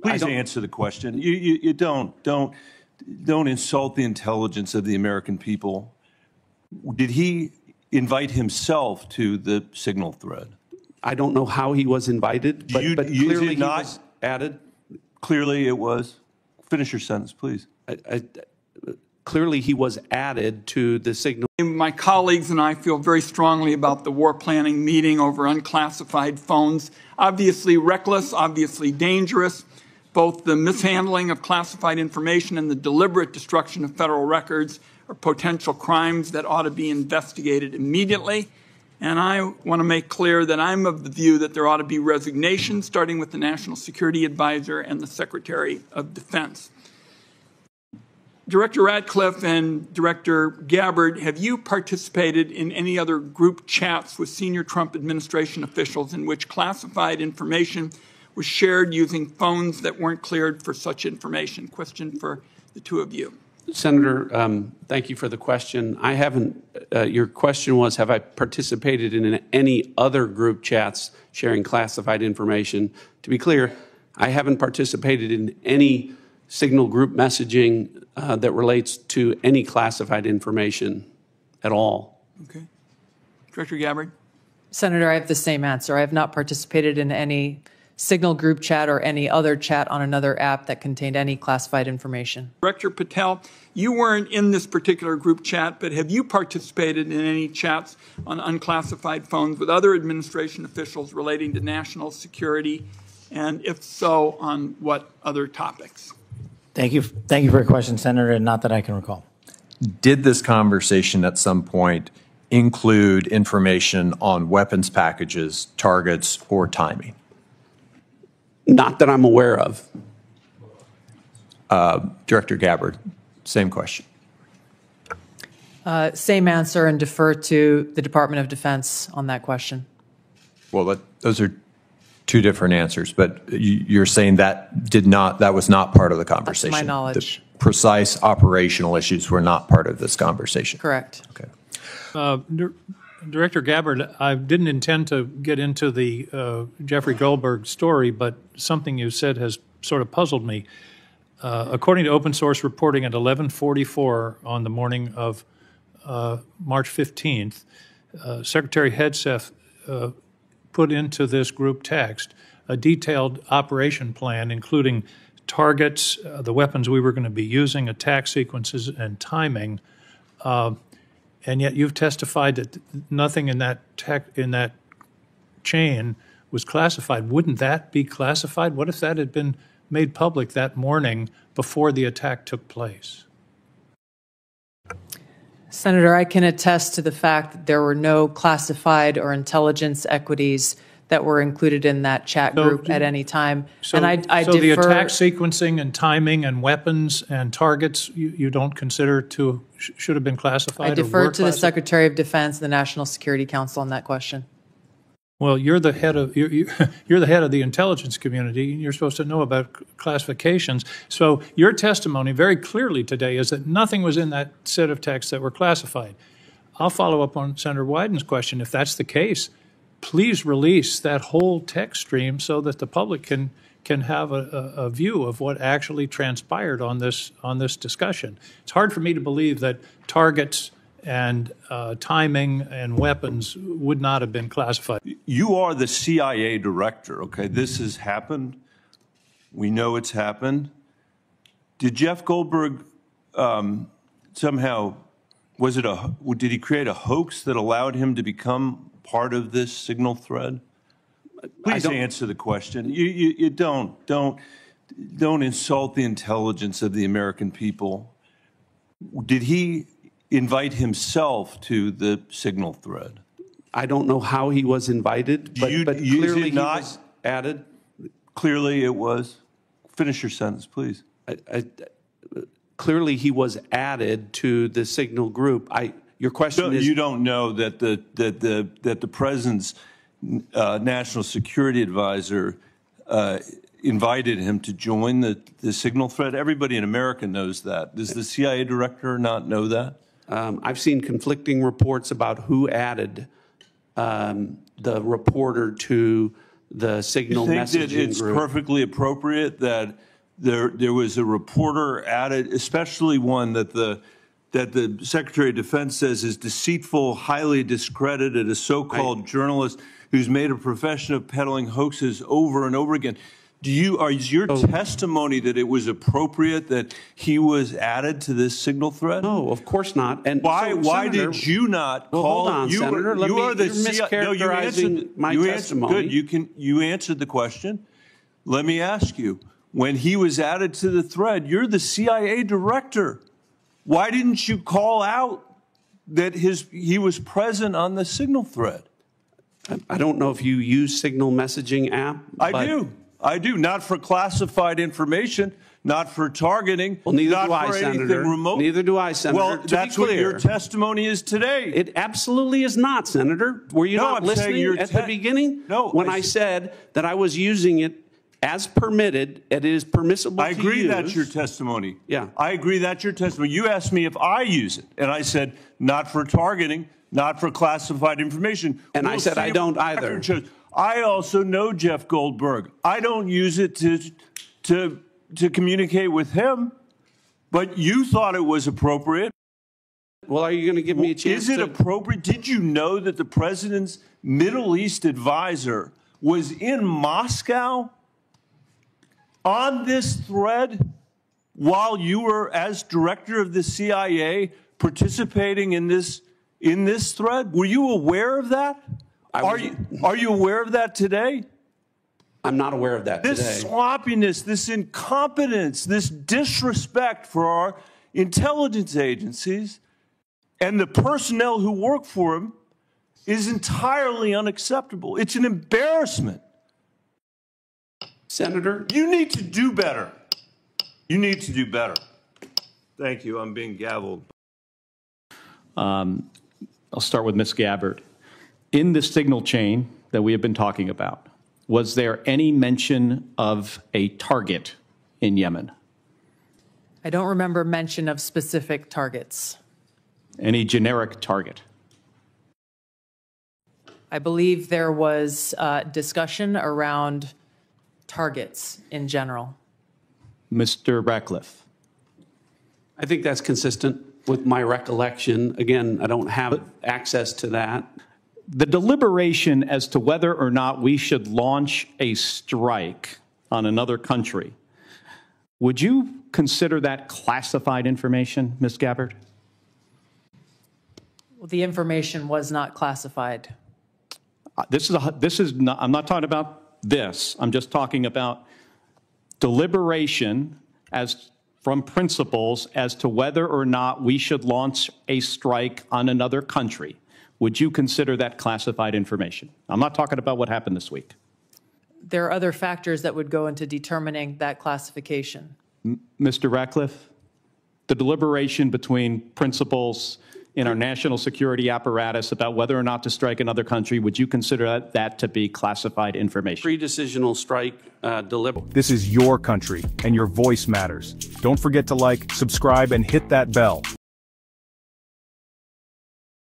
Please answer the question. You don't insult the intelligence of the American people. Did he invite himself to the signal thread? I don't know how he was invited, but clearly he was added. Clearly it was. Finish your sentence, please. Clearly he was added to the signal. My colleagues and I feel very strongly about the war planning meeting over unclassified phones. Obviously reckless, obviously dangerous. Both the mishandling of classified information and the deliberate destruction of federal records are potential crimes that ought to be investigated immediately. And I want to make clear that I'm of the view that there ought to be resignation, starting with the National Security Advisor and the Secretary of Defense. Director Ratcliffe and Director Gabbard, have you participated in any other group chats with senior Trump administration officials in which classified information was shared using phones that weren't cleared for such information? Question for the two of you. Senator, thank you for the question. I haven't, your question was, have I participated in any other group chats sharing classified information? To be clear, I haven't participated in any signal group messaging that relates to any classified information at all. Okay. Director Gabbard? Senator, I have the same answer. I have not participated in any signal group chat or any other chat on another app that contained any classified information. Director Patel, you weren't in this particular group chat, but have you participated in any chats on unclassified phones with other administration officials relating to national security? And if so, on what other topics? Thank you for your question, Senator, and not that I can recall. Did this conversation at some point include information on weapons packages, targets, or timing? Not that I'm aware of. Director Gabbard, same question. Same answer, and defer to the Department of Defense on that question. Well, those are two different answers, but you're saying that was not part of the conversation. That's my knowledge. The precise operational issues were not part of this conversation. Correct. Okay. Director Gabbard, I didn't intend to get into the Jeffrey Goldberg story, but something you said has sort of puzzled me. According to open source reporting at 11:44 on the morning of March 15th, Secretary Hegseth put into this group text a detailed operation plan, including targets, the weapons we were going to be using, attack sequences, and timing. And yet you've testified that nothing in that chain was classified. Wouldn't that be classified? What if that had been made public that morning before the attack took place? Senator, I can attest to the fact that there were no classified or intelligence equities that were included in that chat group at any time. So, and I so defer, the attack sequencing and timing and weapons and targets you don't consider should have been classified? I defer to the Secretary of Defense and the National Security Council on that question. Well, you're the head of you're the head of the intelligence community, and you're supposed to know about classifications. So your testimony very clearly today is that nothing was in that set of texts that were classified. I'll follow up on Senator Wyden's question. If that's the case, please release that whole text stream so that the public can have a view of what actually transpired on this discussion. It's hard for me to believe that targets and timing and weapons would not have been classified. You are the CIA director, okay? This has happened. We know it's happened. Did Jeff Goldberg somehow, did he create a hoax that allowed him to become part of this signal thread? Please answer the question. You don't insult the intelligence of the American people. Did he invite himself to the signal thread? I don't know how he was invited, but clearly he was added. Clearly it was. Finish your sentence, please. Clearly he was added to the signal group. Your question is, you don't know that the president's national security advisor invited him to join the signal thread? Everybody in America knows that. Does the CIA director not know that? I've seen conflicting reports about who added the reporter to the signal think that messaging it's group. perfectly appropriate that there was a reporter added, especially one that the Secretary of Defense says is deceitful, highly discredited, a so-called journalist who's made a profession of peddling hoaxes over and over again. Is your testimony that it was appropriate that he was added to this signal thread? No, of course not. And Why Senator, did you not well, call? hold on, Senator. You're mischaracterizing my testimony. Good. You answered the question. Let me ask you: when he was added to the thread, you're the CIA director. Why didn't you call out that he was present on the signal thread? I don't know if you use Signal messaging app. I do. Not for classified information, not for targeting. Well, neither not do I, for Senator. anything remote. Neither do I, Senator. Well, that's what your testimony is today. It absolutely is not, Senator. Were you not listening at the beginning? No. When I said that I was using it as permitted, it is permissible I to agree use. That's your testimony. Yeah. I agree that's your testimony. You asked me if I use it, and I said not for targeting, not for classified information. And I said I don't either. I also know Jeff Goldberg. I don't use it to communicate with him, but you thought it was appropriate. Well, are you going to give me a chance? Is it appropriate? Did you know that the president's Middle East advisor was in Moscow on this thread while you were, as director of the CIA, participating in this thread? Were you aware of that? Are you aware of that today? I'm not aware of that today. This sloppiness, this incompetence, this disrespect for our intelligence agencies and the personnel who work for them is entirely unacceptable. It's an embarrassment. Senator? You need to do better. You need to do better. Thank you. I'm being gavelled. I'll start with Ms. Gabbard. In the signal chain that we have been talking about, was there any mention of a target in Yemen? I don't remember mention of specific targets. Any generic target? I believe there was discussion around targets in general. Mr. Ratcliffe? I think that's consistent with my recollection. Again, I don't have access to that. The deliberation as to whether or not we should launch a strike on another country, would you consider that classified information, Ms. Gabbard? Well, the information was not classified. I'm not talking about this. I'm just talking about deliberation from principals as to whether or not we should launch a strike on another country. Would you consider that classified information? I'm not talking about what happened this week. There are other factors that would go into determining that classification. Mr. Ratcliffe, the deliberation between principals in our national security apparatus about whether or not to strike another country, would you consider that to be classified information? Pre-decisional strike deliberate. This is your country, and your voice matters. Don't forget to like, subscribe, and hit that bell.